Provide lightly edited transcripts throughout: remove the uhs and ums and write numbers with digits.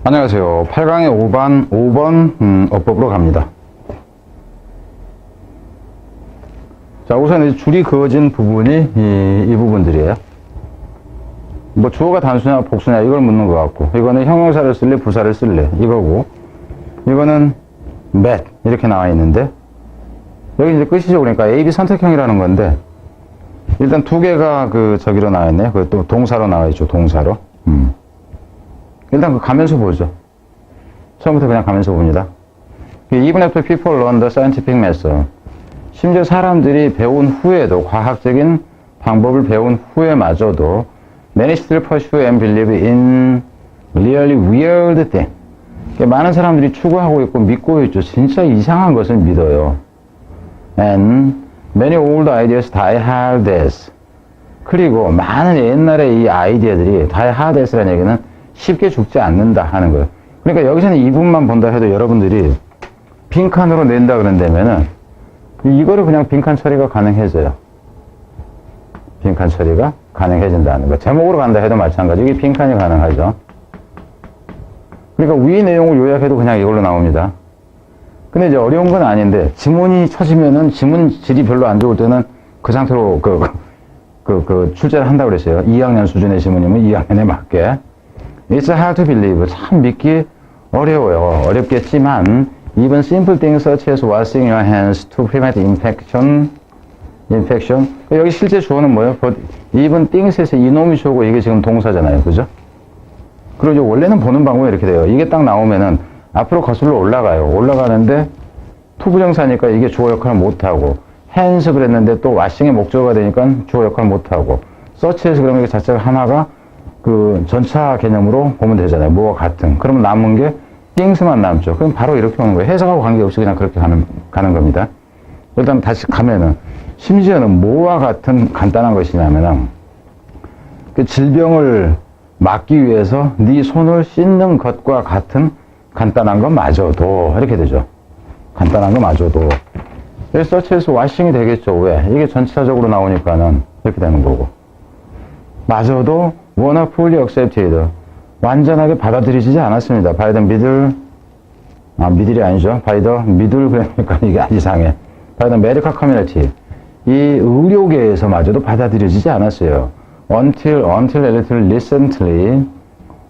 안녕하세요. 8강의 5번 어법으로 갑니다. 자, 우선 이제 줄이 그어진 부분이 이 부분들이에요. 뭐 주어가 단수냐 복수냐 이걸 묻는 것 같고, 이거는 형용사를 쓸래 부사를 쓸래 이거고, 이거는 met 이렇게 나와 있는데, 여기 이제 끝이죠. 그러니까 A, B 선택형이라는 건데, 일단 두 개가 저기로 나와 있네요. 또 동사로 나와 있죠. 동사로. 일단 가면서 보죠. 처음부터 그냥 가면서 봅니다. Even after people learn the scientific method. 심지어 사람들이 배운 후에도, 과학적인 방법을 배운 후에마저도 many still pursue and believe in really weird thing. 많은 사람들이 추구하고 있고 믿고 있죠. 진짜 이상한 것을 믿어요. And many old ideas die hard as. 그리고 많은 옛날의 이 아이디어들이 die hard as라는 얘기는 쉽게 죽지 않는다 하는 거예요. 그러니까 여기서는 이 부분만 본다 해도 여러분들이 빈칸으로 낸다 그런다면은 이거를 그냥 빈칸 처리가 가능해져요. 빈칸 처리가 가능해진다는 거. 제목으로 간다 해도 마찬가지. 이게 빈칸이 가능하죠. 그러니까 위 내용을 요약해도 그냥 이걸로 나옵니다. 근데 이제 어려운 건 아닌데, 지문이 쳐지면은, 지문 질이 별로 안 좋을 때는 그 상태로 출제를 한다고 그랬어요. 2학년 수준의 지문이면 2학년에 맞게. It's hard to believe. 참 믿기 어려워요. 어렵겠지만, even simple things such as washing your hands to prevent infection. 여기 실제 주어는 뭐예요? even things에서 이놈이 주어고 이게 지금 동사잖아요. 그죠? 그리고 원래는 보는 방법이 이렇게 돼요. 이게 딱 나오면은 앞으로 거슬러 올라가요. 올라가는데 투부정사니까 이게 주어 역할을 못하고, hands 그랬는데 또 washing의 목적어가 되니까 주어 역할을 못하고, such에서 그러면 이게 자체가 하나가 전차 개념으로 보면 되잖아요. 뭐와 같은. 그러면 남은 게 things만 남죠. 그럼 바로 이렇게 오는 거예요. 해석하고 관계없이 그냥 그렇게 가는 겁니다. 일단 다시 가면은, 심지어는 뭐와 같은 간단한 것이냐면은, 질병을 막기 위해서 네 손을 씻는 것과 같은 간단한 것마저도, 이렇게 되죠. 간단한 것마저도. 그래서 서치에서 와싱이 되겠죠. 왜? 이게 전체적으로 나오니까는 이렇게 되는 거고. 마저도 wanna fully accepted. 완전하게 받아들이지 않았습니다. by the middle, middle이 아니죠. by the middle, 그러니까 이게 이상해. by the medical community. 이 의료계에서마저도 받아들여지지 않았어요. until relatively recently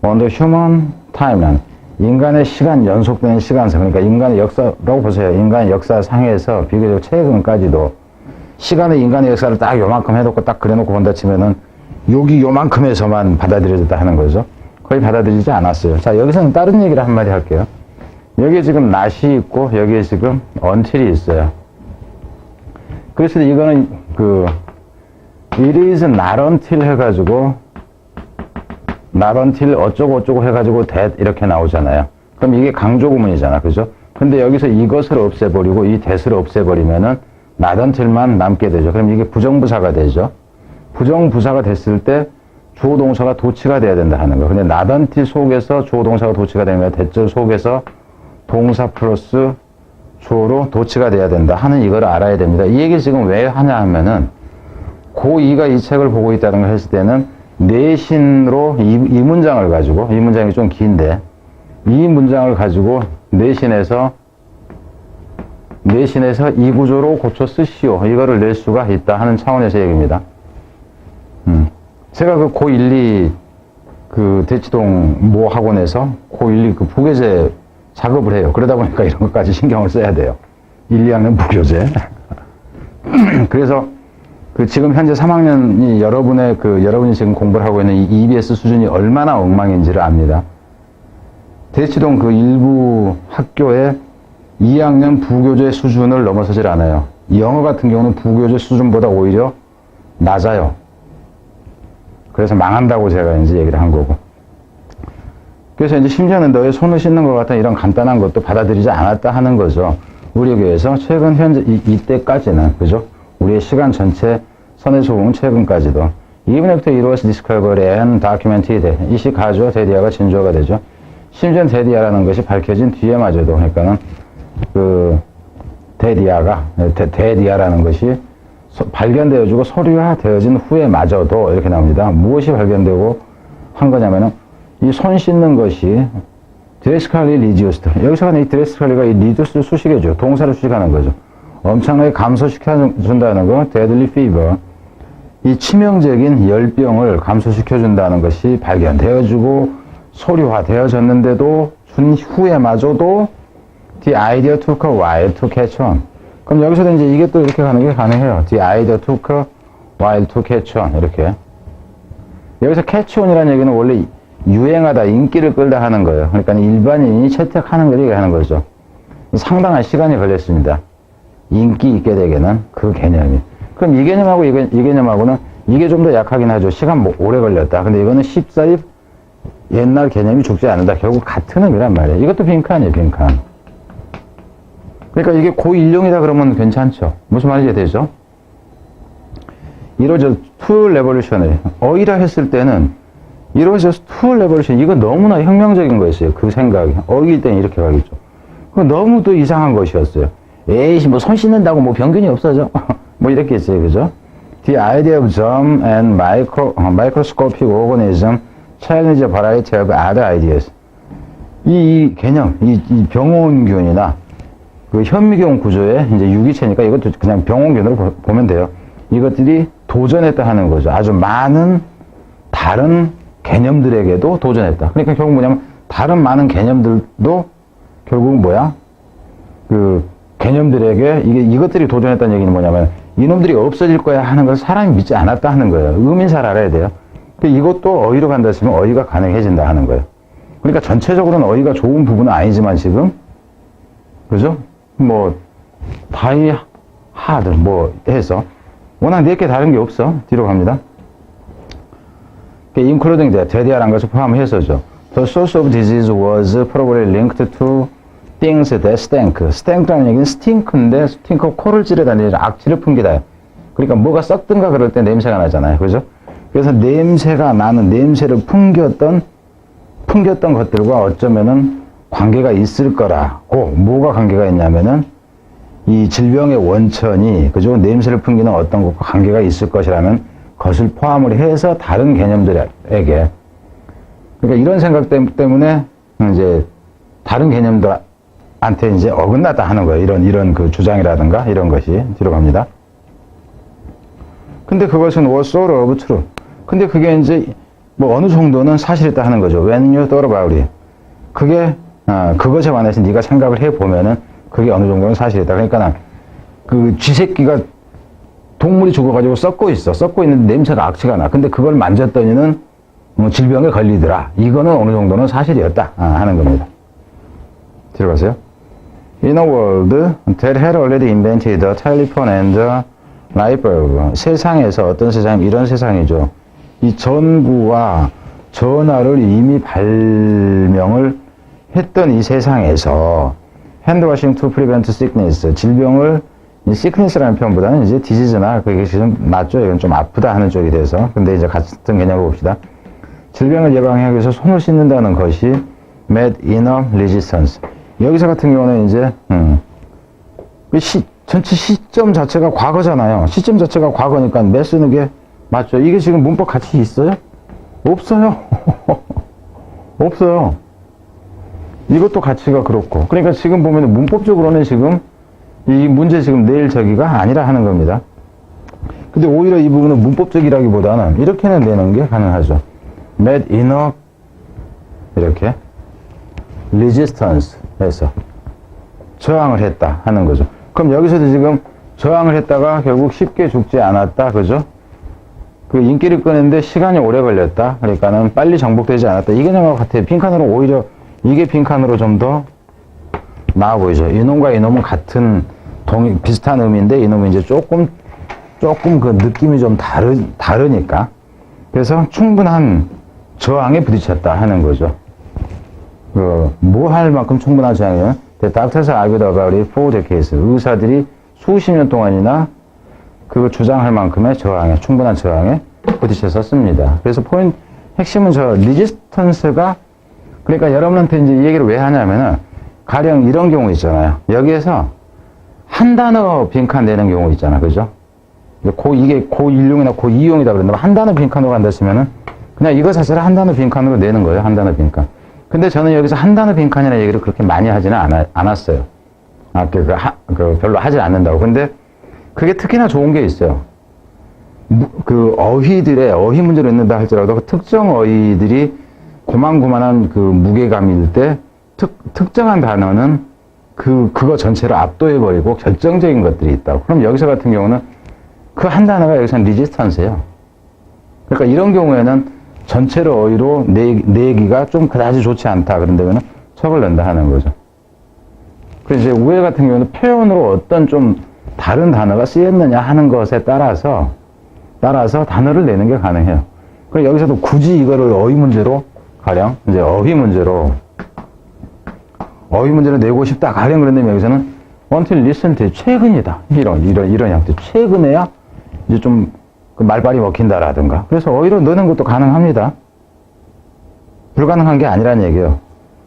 on the human timeline. 인간의 시간, 연속되는 시간상, 그러니까 인간의 역사라고 보세요. 인간의 역사상에서 비교적 최근까지도 시간의 인간의 역사를 딱 요만큼 해놓고 딱 그려놓고 본다 치면은 여기 요만큼에서만 받아들여졌다 하는 거죠. 거의 받아들이지 않았어요. 자, 여기서는 다른 얘기를 한마디 할게요. 여기에 지금 not이 있고 여기에 지금 until이 있어요. 그래서 이거는 it is not until 해가지고 not until 어쩌고 해가지고 that 이렇게 나오잖아요. 그럼 이게 강조 구문이잖아. 그죠? 근데 여기서 이것을 없애버리고 이 that을 없애버리면은 not until만 남게 되죠. 그럼 이게 부정부사가 되죠. 부정부사가 됐을 때 주어 동사가 도치가 돼야 된다 하는 거. 근데 not until 속에서 주어 동사가 도치가 되는 거야. 대절 속에서 동사 플러스 주어로 도치가 돼야 된다 하는 이걸 알아야 됩니다. 이 얘기 지금 왜 하냐 하면은 고2가 이 책을 보고 있다는 걸 했을 때는 내신으로 이 문장을 가지고, 이 문장이 좀 긴데 이 문장을 가지고 내신에서 이 구조로 고쳐 쓰시오 이거를 낼 수가 있다 하는 차원에서 얘기입니다. 제가 고1, 2 대치동 모 학원에서 고1, 2 부교재 작업을 해요. 그러다 보니까 이런 것까지 신경을 써야 돼요. 1, 2학년 부교재. 그래서 지금 현재 3학년이 여러분이 지금 공부를 하고 있는 이 EBS 수준이 얼마나 엉망인지를 압니다. 대치동 일부 학교의 2학년 부교재 수준을 넘어서질 않아요. 영어 같은 경우는 부교재 수준보다 오히려 낮아요. 그래서 망한다고 제가 이제 얘기를 한 거고. 그래서 이제 심지어는 너의 손을 씻는 것 같은 이런 간단한 것도 받아들이지 않았다 하는 거죠. 우리 교회에서 최근 현재 이때까지는, 그죠? 우리의 시간 전체 선의 소금은 최근까지도 even after it was discovered and documented. 이 시 가주어 데디아가 진주어가 되죠. 심지어 데디아라는 것이 밝혀진 뒤에마저도, 그러니까는 데디아라는 것이 발견되어지고 서류화되어진 후에마저도 이렇게 나옵니다. 무엇이 발견되고 한 거냐면은 이 손 씻는 것이 drastically reduced. 여기서는 이 drastically가 이 reduce 수식이죠. 동사를 수식하는 거죠. 엄청나게 감소시켜준다는 거, deadly fever. 이 치명적인 열병을 감소시켜준다는 것이 발견되어지고 소리화되어졌는데도 준 후에마저도 the idea took a while to catch on. 그럼 여기서도 이제 이게 또 이렇게 가는 게 가능해요. the idea took a while to catch on. 이렇게. 여기서 catch on이라는 얘기는 원래 유행하다, 인기를 끌다 하는 거예요. 그러니까 일반인이 채택하는 걸 얘기하는 거죠. 상당한 시간이 걸렸습니다. 인기 있게 되게는 그 개념이. 그럼 이 개념하고 이 개념하고는 이게 좀 더 약하긴 하죠. 시간 오래 걸렸다. 근데 이거는 쉽사리 옛날 개념이 죽지 않는다. 결국 같은 의미란 말이에요. 이것도 빈칸이에요, 빈칸. 그러니까 이게 고1용이다 그러면 괜찮죠. 무슨 말인지 되죠? 이러죠. to revolutionary. 어이라 했을 때는 이러죠. to revolution. 이거 너무나 혁명적인 거였어요. 그 생각이. 어이일 때는 이렇게 가겠죠. 그거 너무 또 이상한 것이었어요. 에이씨, 뭐 손 씻는다고 뭐 병균이 없어져. 뭐 이렇게 했어요. 그죠? The idea of germ and microscopic organism challenge a variety of other ideas. 이 개념, 이 병원균이나 그 현미경 구조의 이제 유기체니까 이것도 그냥 병원균으로 보면 돼요. 이것들이 도전했다 하는 거죠. 아주 많은 다른 개념들에게도 도전했다. 그러니까 결국 뭐냐면 다른 많은 개념들도 결국 뭐야? 그 개념들에게 이것들이 도전했다는 얘기는 뭐냐면 이놈들이 없어질 거야 하는 걸 사람이 믿지 않았다 하는 거예요. 의미는 잘 알아야 돼요. 이것도 어휘로 간다 했으면 어휘가 가능해진다 하는 거예요. 그러니까 전체적으로는 어휘가 좋은 부분은 아니지만 지금 그죠? 뭐 다이 하드 뭐 해서 워낙 내게 다른 게 없어. 뒤로 갑니다. including that, 대대하라는 것을 포함해서죠. The source of disease was probably linked to things that stink. stink라는 얘기는 스팅크인데 스팅크 코를 찌르다니 악취를 풍기다. 그러니까 뭐가 썩든가 그럴 때 냄새가 나잖아요. 그죠? 그래서 냄새가 나는 냄새를 풍겼던 것들과 어쩌면은 관계가 있을 거라고. 뭐가 관계가 있냐면은 이 질병의 원천이 그죠? 냄새를 풍기는 어떤 것과 관계가 있을 것이라면 그것을 포함을 해서 다른 개념들에게 그러니까 이런 생각 때문에 이제 다른 개념들한테 이제 어긋났다 하는 거예요. 이런 그 주장이라든가 이런 것이 뒤로 갑니다. 근데 그것은 was sort of true. 근데 그게 이제 뭐 어느 정도는 사실이다 하는 거죠. When you thought about it. 그게 그것에 관해서 네가 생각을 해 보면은 그게 어느 정도는 사실이다. 그러니까 그 쥐새끼가 동물이 죽어가지고 썩고 있는데 냄새가 악취가 나. 근데 그걸 만졌더니는 질병에 걸리더라. 이거는 어느 정도는 사실이었다 하는 겁니다. 들어가세요. In a world that had already invented the telephone and the light bulb. 세상에서 어떤 세상이 이런 세상이죠. 이 전구와 전화를 이미 발명을 했던 이 세상에서 hand washing to prevent sickness. 질병을 sickness라는 표현보다는 이제 disease나 그게 좀 낫죠. 이건 좀 아프다 하는 쪽이 돼서. 근데 이제 같은 개념을 봅시다. 질병을 예방하기 위해서 손을 씻는다는 것이 made in a resistance. 여기서 같은 경우는 이제 전체 시점 자체가 과거잖아요. 시점 자체가 과거니까 매 쓰는 게 맞죠. 이게 지금 문법 같이 있어요? 없어요. 없어요. 이것도 가치가 그렇고. 그러니까 지금 보면 문법적으로는 지금 이 문제 지금 내일 저기가 아니라 하는 겁니다. 근데 오히려 이 부분은 문법적이라기보다는 이렇게는 내는 게 가능하죠. made in a 이렇게 resistance 해서 저항을 했다 하는 거죠. 그럼 여기서도 지금 저항을 했다가 결국 쉽게 죽지 않았다. 그죠? 그 인기를 끄는데 시간이 오래 걸렸다. 그러니까는 빨리 정복되지 않았다. 이 개념하고 같아요. 빈칸으로 오히려 이게 빈칸으로 좀 더 나아 보이죠. 이놈과 이놈은 같은 비슷한 의미인데 이놈은 이제 조금 그 느낌이 좀 다르니까. 그래서 충분한 저항에 부딪혔다 하는 거죠. 뭐 할 만큼 충분한 저항이면 The doctors argued about it for decades. 의사들이 수십 년 동안이나 그걸 주장할 만큼의 저항에, 충분한 저항에 부딪혔었습니다. 그래서 핵심은 리지스턴스가 그러니까 여러분한테 이제 이 얘기를 왜 하냐면은 가령 이런 경우 있잖아요. 여기에서 한 단어 빈칸 내는 경우 있잖아. 그죠? 이게 고1용이나 고2용이다 그랬는데 한 단어 빈칸으로 간다 했으면은 그냥 이거 자체를 한 단어 빈칸으로 내는 거예요. 한 단어 빈칸. 근데 저는 여기서 한 단어 빈칸이라는 얘기를 그렇게 많이 하지는 않았어요. 별로 하질 않는다고. 근데 그게 특히나 좋은 게 있어요. 그 어휘들의 어휘 문제로 있는다 할지라도 그 특정 어휘들이 고만고만한 그 무게감일 때 특정한 단어는 그거 전체를 압도해버리고 결정적인 것들이 있다고. 그럼 여기서 같은 경우는 그 한 단어가 여기서는 리지스턴스예요. 그러니까 이런 경우에는 전체를 어휘로 내기가 좀 그다지 좋지 않다. 그런다면 척을 낸다 하는 거죠. 그래서 이제 우회 같은 경우는 표현으로 어떤 좀 다른 단어가 쓰였느냐 하는 것에 따라서 단어를 내는 게 가능해요. 그럼 여기서도 굳이 이거를 어휘 문제로 가령 이제 어휘 문제로 내고 싶다 가령 그런다면 여기서는 until recently 최근이다 이런 형태 최근에야 이제 좀 그 말발이 먹힌다라든가 그래서 어휘로 넣는 것도 가능합니다. 불가능한 게 아니란 얘기예요.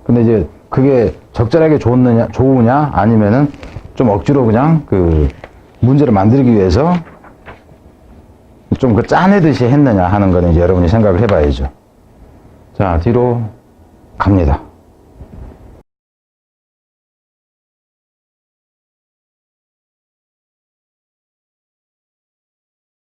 근데 이제 그게 적절하게 좋으냐 아니면은 좀 억지로 그냥 그 문제를 만들기 위해서 좀 그 짜내듯이 했느냐 하는 거는 이제 여러분이 생각을 해봐야죠. 자, 뒤로 갑니다.